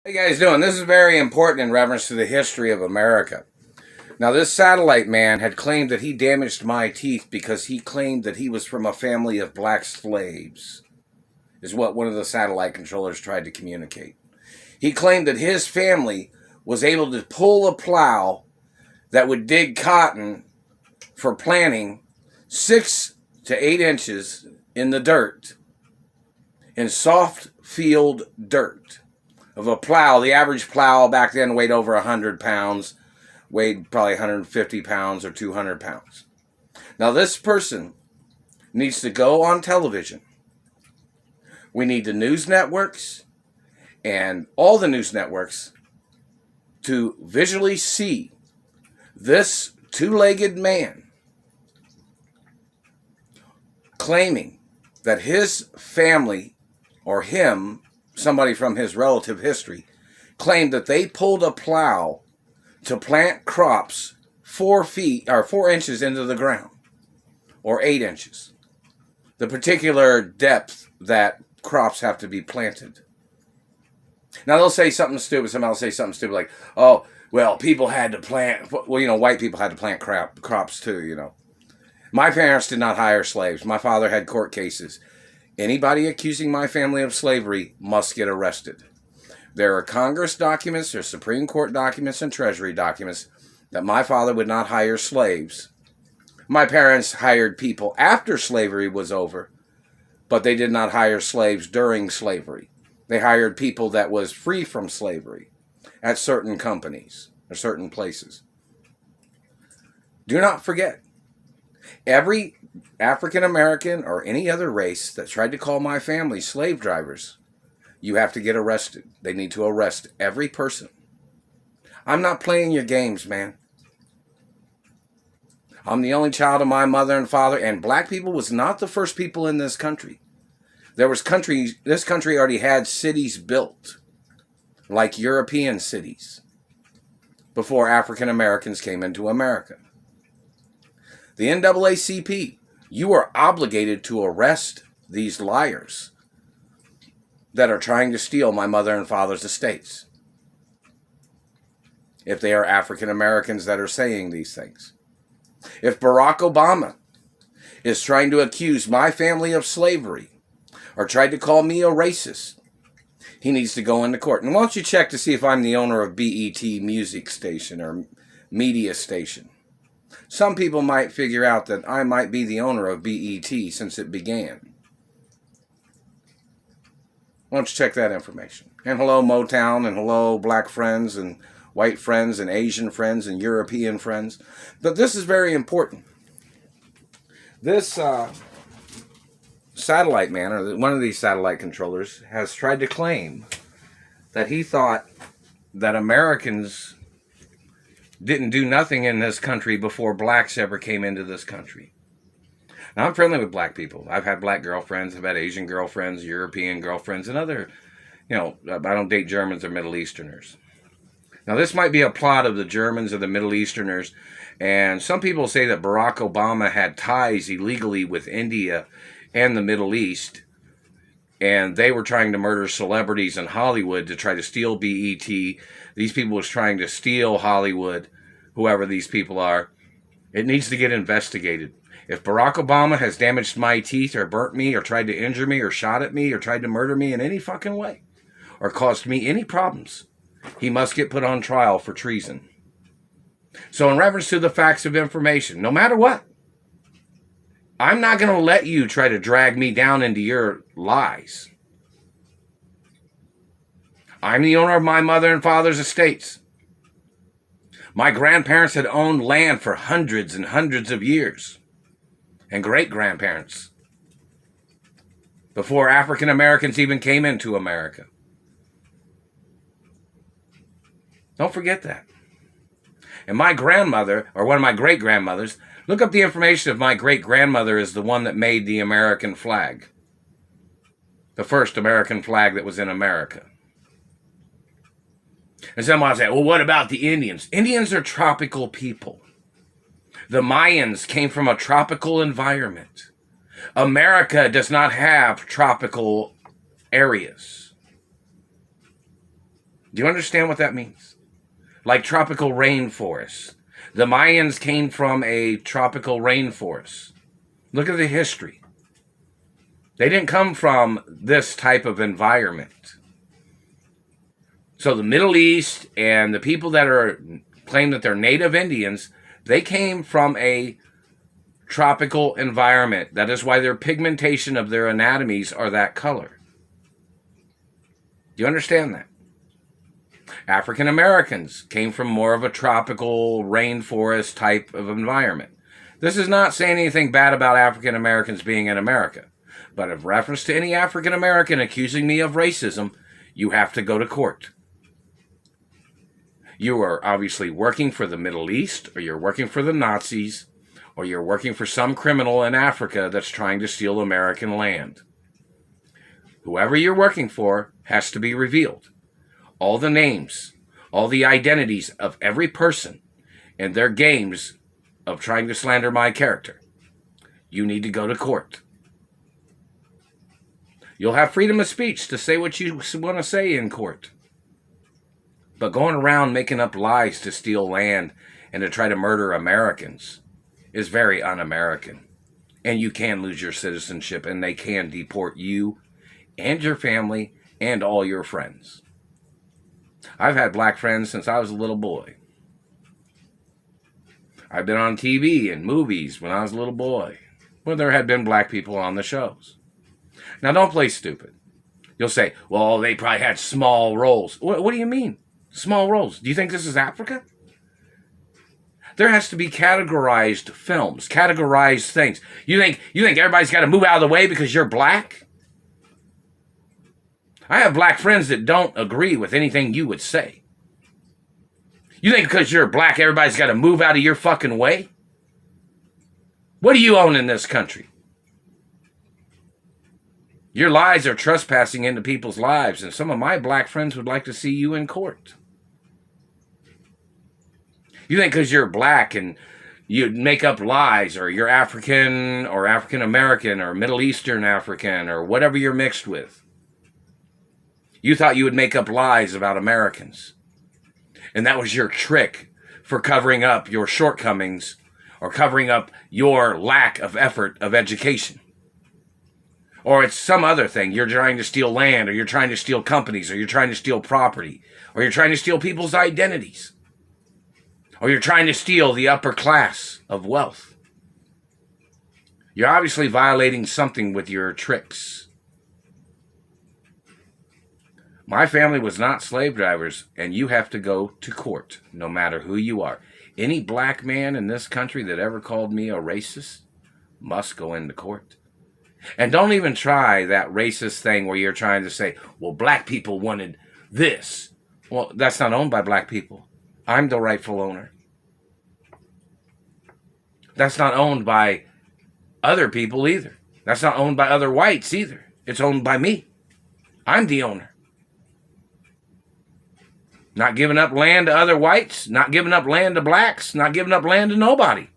Hey guys doing? This is very important in reference to the history of America. Now this satellite man had claimed that he damaged my teeth because he claimed that he was from a family of black slaves, is what one of the satellite controllers tried to communicate. He claimed that his family was able to pull a plow that would dig cotton for planting 6 to 8 inches in the dirt, in soft field dirt. Of a plow, the average plow back then weighed over 100 pounds, weighed probably 150 pounds or 200 pounds. Now this person needs to go on television. We need the news networks and all the news networks to visually see this two-legged man claiming that his family or him, somebody from his relative history, claimed that they pulled a plow to plant crops 4 inches into the ground, or 8 inches, the particular depth that crops have to be planted. Now they'll say something stupid. Somebody will say something stupid like, "Oh, well, people had to plant. Well, white people had to plant crops too. My parents did not hire slaves. My father had court cases. Anybody accusing my family of slavery must get arrested. There are Congress documents, there's Supreme Court documents, and Treasury documents that my father would not hire slaves. My parents hired people after slavery was over, but they did not hire slaves during slavery. They hired people that was free from slavery at certain companies or certain places. Do not forget, every African American or any other race that tried to call my family slave drivers, you have to get arrested. They need to arrest every person. I'm not playing your games, man. I'm the only child of my mother and father, and black people was not the first people in this country. This country already had cities built, like European cities, before African Americans came into America. The NAACP, you are obligated to arrest these liars that are trying to steal my mother and father's estates, if they are African Americans that are saying these things. If Barack Obama is trying to accuse my family of slavery or tried to call me a racist, he needs to go into court. And why don't you check to see if I'm the owner of BET music station or media station? Some people might figure out that I might be the owner of BET since it began. Why don't you check that information? And hello Motown, and hello black friends and white friends and Asian friends and European friends. But this is very important. This satellite man, or one of these satellite controllers, has tried to claim that he thought that Americans didn't do nothing in this country before blacks ever came into this country. Now, I'm friendly with black people. I've had black girlfriends, I've had Asian girlfriends, European girlfriends, and other, I don't date Germans or Middle Easterners. Now, this might be a plot of the Germans or the Middle Easterners, and some people say that Barack Obama had ties illegally with India and the Middle East, and they were trying to murder celebrities in Hollywood to try to steal BET. These people was trying to steal Hollywood, whoever these people are. It needs to get investigated. If Barack Obama has damaged my teeth or burnt me or tried to injure me or shot at me or tried to murder me in any fucking way or caused me any problems, he must get put on trial for treason. So in reference to the facts of information, no matter what, I'm not going to let you try to drag me down into your lies. I'm the owner of my mother and father's estates. My grandparents had owned land for hundreds and hundreds of years, and great-grandparents, before African Americans even came into America. Don't forget that. And my grandmother, or one of my great-grandmothers, look up the information of my great-grandmother is the one that made the American flag. The first American flag that was in America. And somebody say, well, what about the Indians? Indians are tropical people. The Mayans came from a tropical environment. America does not have tropical areas. Do you understand what that means? Like tropical rainforest. The Mayans came from a tropical rainforest. Look at the history. They didn't come from this type of environment. So the Middle East and the people that claim that they're native Indians, they came from a tropical environment. That is why their pigmentation of their anatomies are that color. Do you understand that? African Americans came from more of a tropical rainforest type of environment. This is not saying anything bad about African Americans being in America, but in reference to any African American accusing me of racism, you have to go to court. You are obviously working for the Middle East, or you're working for the Nazis, or you're working for some criminal in Africa that's trying to steal American land. Whoever you're working for has to be revealed. All the names, all the identities of every person and their games of trying to slander my character. You need to go to court. You'll have freedom of speech to say what you want to say in court. But going around making up lies to steal land and to try to murder Americans is very un-American. And you can lose your citizenship, and they can deport you and your family and all your friends. I've had black friends since I was a little boy. I've been on TV and movies when I was a little boy, where there had been black people on the shows. Now, don't play stupid. You'll say, well, they probably had small roles. What do you mean, small roles? Do you think this is Africa? There has to be categorized films, categorized things. You think everybody's got to move out of the way because you're black? I have black friends that don't agree with anything you would say. You think because you're black, everybody's got to move out of your fucking way? What do you own in this country? Your lies are trespassing into people's lives, and some of my black friends would like to see you in court. You think because you're black and you make up lies, or you're African or African American or Middle Eastern African or whatever you're mixed with, you thought you would make up lies about Americans. And that was your trick for covering up your shortcomings or covering up your lack of effort of education. Or it's some other thing. You're trying to steal land, or you're trying to steal companies, or you're trying to steal property, or you're trying to steal people's identities, or you're trying to steal the upper class of wealth. You're obviously violating something with your tricks. My family was not slave drivers, and you have to go to court, no matter who you are. Any black man in this country that ever called me a racist must go into court. And don't even try that racist thing where you're trying to say, well, black people wanted this. Well, that's not owned by black people. I'm the rightful owner. That's not owned by other people either. That's not owned by other whites either. It's owned by me. I'm the owner. Not giving up land to other whites, not giving up land to blacks, not giving up land to nobody.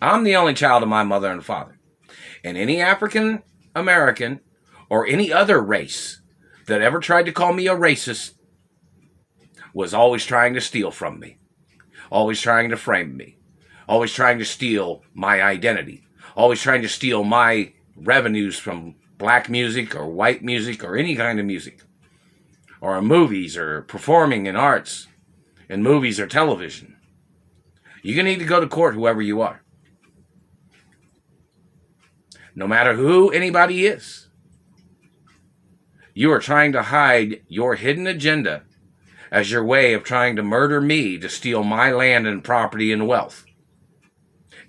I'm the only child of my mother and father. And any African American or any other race that ever tried to call me a racist was always trying to steal from me, always trying to frame me, always trying to steal my identity, always trying to steal my revenues from black music or white music or any kind of music, or movies or performing in arts, in movies or television. You're going to need to go to court, whoever you are. No matter who anybody is. You are trying to hide your hidden agenda as your way of trying to murder me to steal my land and property and wealth.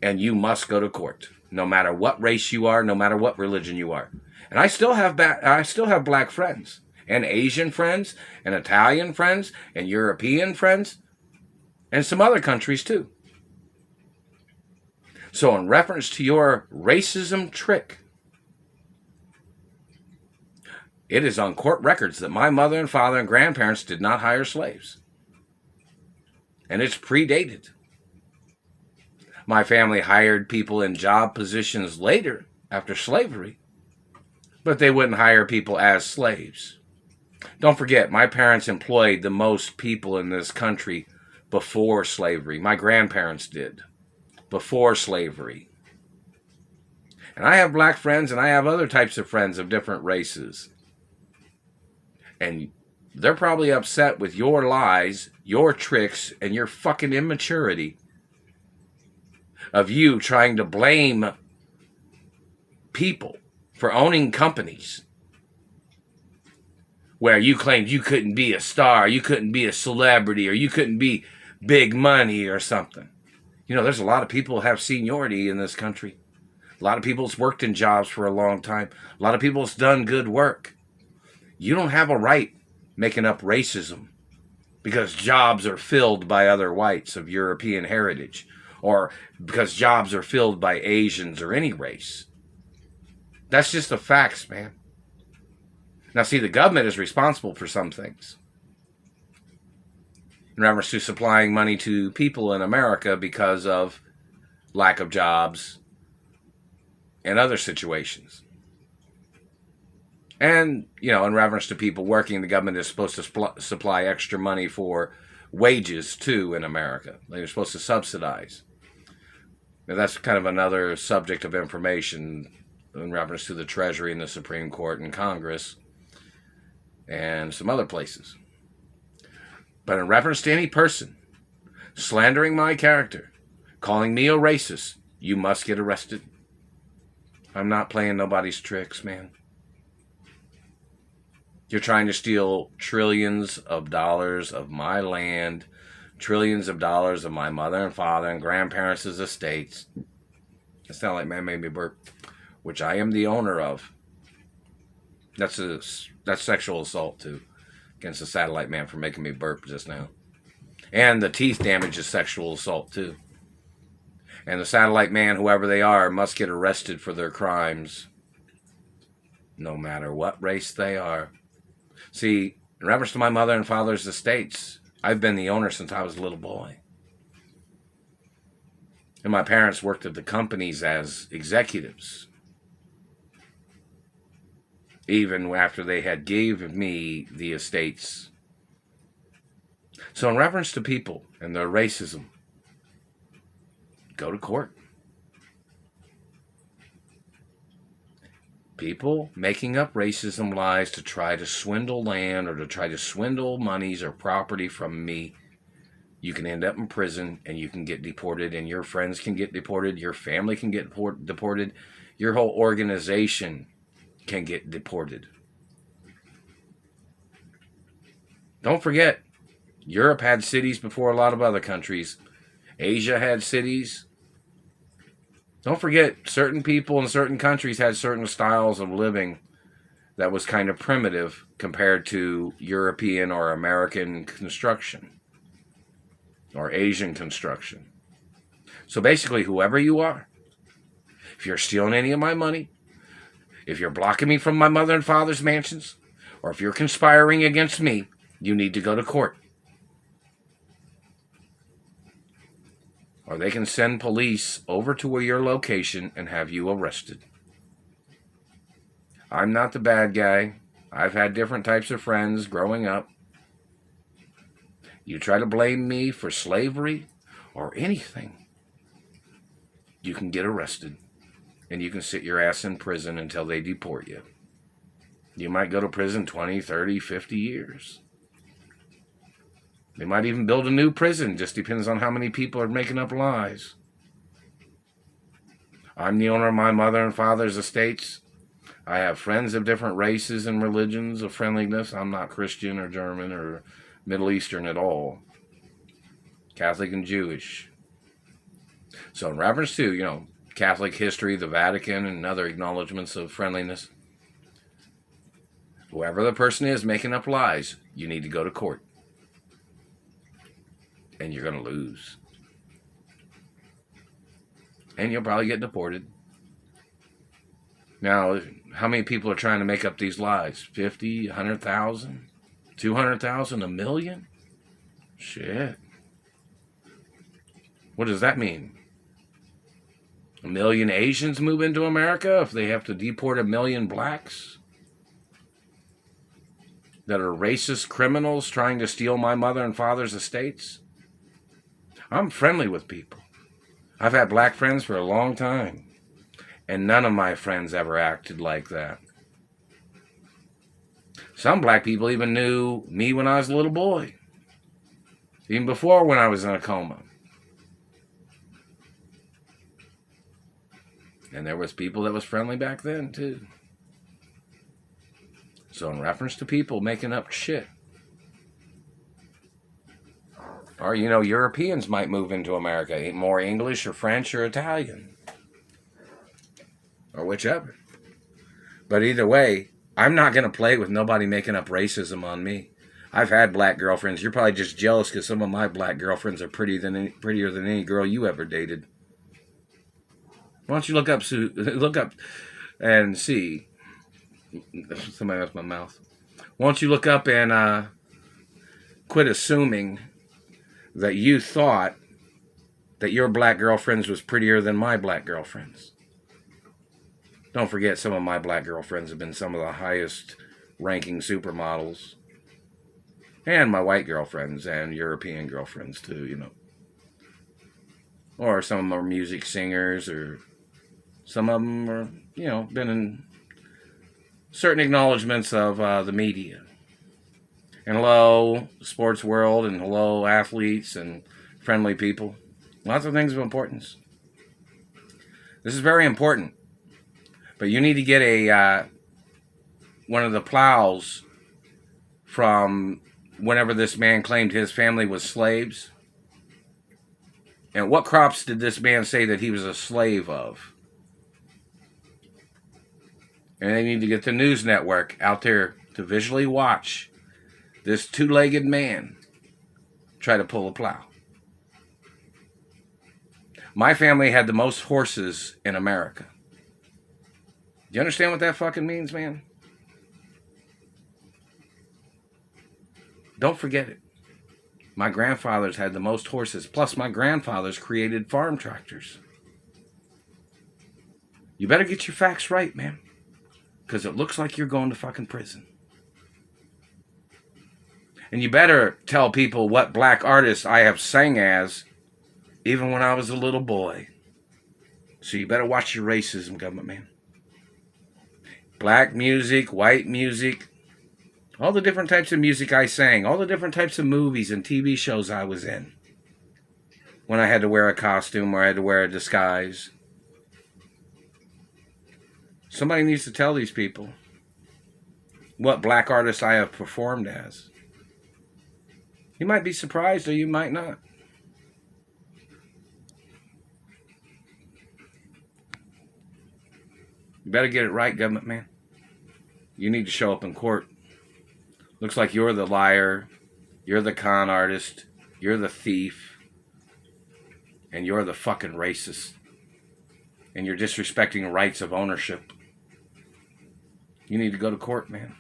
And you must go to court, no matter what race you are, no matter what religion you are. And I still have black friends, and Asian friends, and Italian friends, and European friends, and some other countries too. So in reference to your racism trick, it is on court records that my mother and father and grandparents did not hire slaves. And it's predated. My family hired people in job positions later, after slavery, but they wouldn't hire people as slaves. Don't forget, my parents employed the most people in this country before slavery. My grandparents did before slavery. And I have black friends and I have other types of friends of different races. And they're probably upset with your lies, your tricks, and your fucking immaturity of you trying to blame people for owning companies where you claimed you couldn't be a star, you couldn't be a celebrity, or you couldn't be big money or something. You know, there's a lot of people who have seniority in this country. A lot of people's worked in jobs for a long time. A lot of people's done good work. You don't have a right making up racism because jobs are filled by other whites of European heritage, or because jobs are filled by Asians or any race. That's just the facts, man. Now, see, the government is responsible for some things in reference to supplying money to people in America because of lack of jobs and other situations. And, you know, in reference to people working, the government is supposed to supply extra money for wages, too, in America. They're supposed to subsidize. Now, that's kind of another subject of information in reference to the Treasury and the Supreme Court and Congress and some other places. But in reference to any person slandering my character, calling me a racist, you must get arrested. I'm not playing nobody's tricks, man. You're trying to steal trillions of dollars of my land, trillions of dollars of my mother and father and grandparents' estates. It sounded like man made me burp, which I am the owner of. That's sexual assault, too, against the satellite man for making me burp just now. And the teeth damage is sexual assault, too. And the satellite man, whoever they are, must get arrested for their crimes, no matter what race they are. See, in reference to my mother and father's estates, I've been the owner since I was a little boy. And my parents worked at the companies as executives, even after they had gave me the estates. So in reference to people and their racism, go to court. People making up racism lies to try to swindle land or to try to swindle monies or property from me, you can end up in prison and you can get deported, and your friends can get deported, your family can get deported, your whole organization can get deported. Don't forget, Europe had cities before a lot of other countries. Asia had cities. Don't forget, certain people in certain countries had certain styles of living that was kind of primitive compared to European or American construction or Asian construction. So basically, whoever you are, if you're stealing any of my money, if you're blocking me from my mother and father's mansions, or if you're conspiring against me, you need to go to court. Or they can send police over to your location and have you arrested. I'm not the bad guy. I've had different types of friends growing up. You try to blame me for slavery or anything, you can get arrested. And you can sit your ass in prison until they deport you. You might go to prison 20, 30, 50 years. They might even build a new prison. Just depends on how many people are making up lies. I'm the owner of my mother and father's estates. I have friends of different races and religions of friendliness. I'm not Christian or German or Middle Eastern at all. Catholic and Jewish. So in reference to, Catholic history, the Vatican, and other acknowledgments of friendliness, whoever the person is making up lies, you need to go to court. And you're going to lose. And you'll probably get deported. Now, how many people are trying to make up these lies? 50, 100,000, 200,000, a million? Shit. What does that mean? A million Asians move into America if they have to deport a million blacks? that are racist criminals trying to steal my mother and father's estates. I'm friendly with people. I've had black friends for a long time, and none of my friends ever acted like that. Some black people even knew me when I was a little boy, even before when I was in a coma. And there was people that was friendly back then, too. So in reference to people making up shit, or, Europeans might move into America, more English or French or Italian, or whichever. But either way, I'm not going to play with nobody making up racism on me. I've had black girlfriends. You're probably just jealous because some of my black girlfriends are prettier than any girl you ever dated. Why don't you look up and see? Somebody else my mouth. Why don't you look up and quit assuming that you thought that your black girlfriends was prettier than my black girlfriends. Don't forget, some of my black girlfriends have been some of the highest ranking supermodels. And my white girlfriends and European girlfriends too, Or some of them are music singers, or some of them are, been in certain acknowledgments of the media. And hello, sports world, and hello, athletes and friendly people. Lots of things of importance. This is very important. But you need to get one of the plows from whenever this man claimed his family was slaves. And what crops did this man say that he was a slave of? And they need to get the news network out there to visually watch this two-legged man try to pull a plow. My family had the most horses in America. Do you understand what that fucking means, man? Don't forget it. My grandfathers had the most horses, plus my grandfathers created farm tractors. You better get your facts right, man, because it looks like you're going to fucking prison. And you better tell people what black artists I have sang as, even when I was a little boy. So you better watch your racism, government man. Black music, white music, all the different types of music I sang, all the different types of movies and TV shows I was in. When I had to wear a costume or I had to wear a disguise. Somebody needs to tell these people what black artists I have performed as. You might be surprised or you might not. You better get it right, government man. You need to show up in court. Looks like you're the liar, you're the con artist, you're the thief, and you're the fucking racist. And you're disrespecting rights of ownership. You need to go to court, man.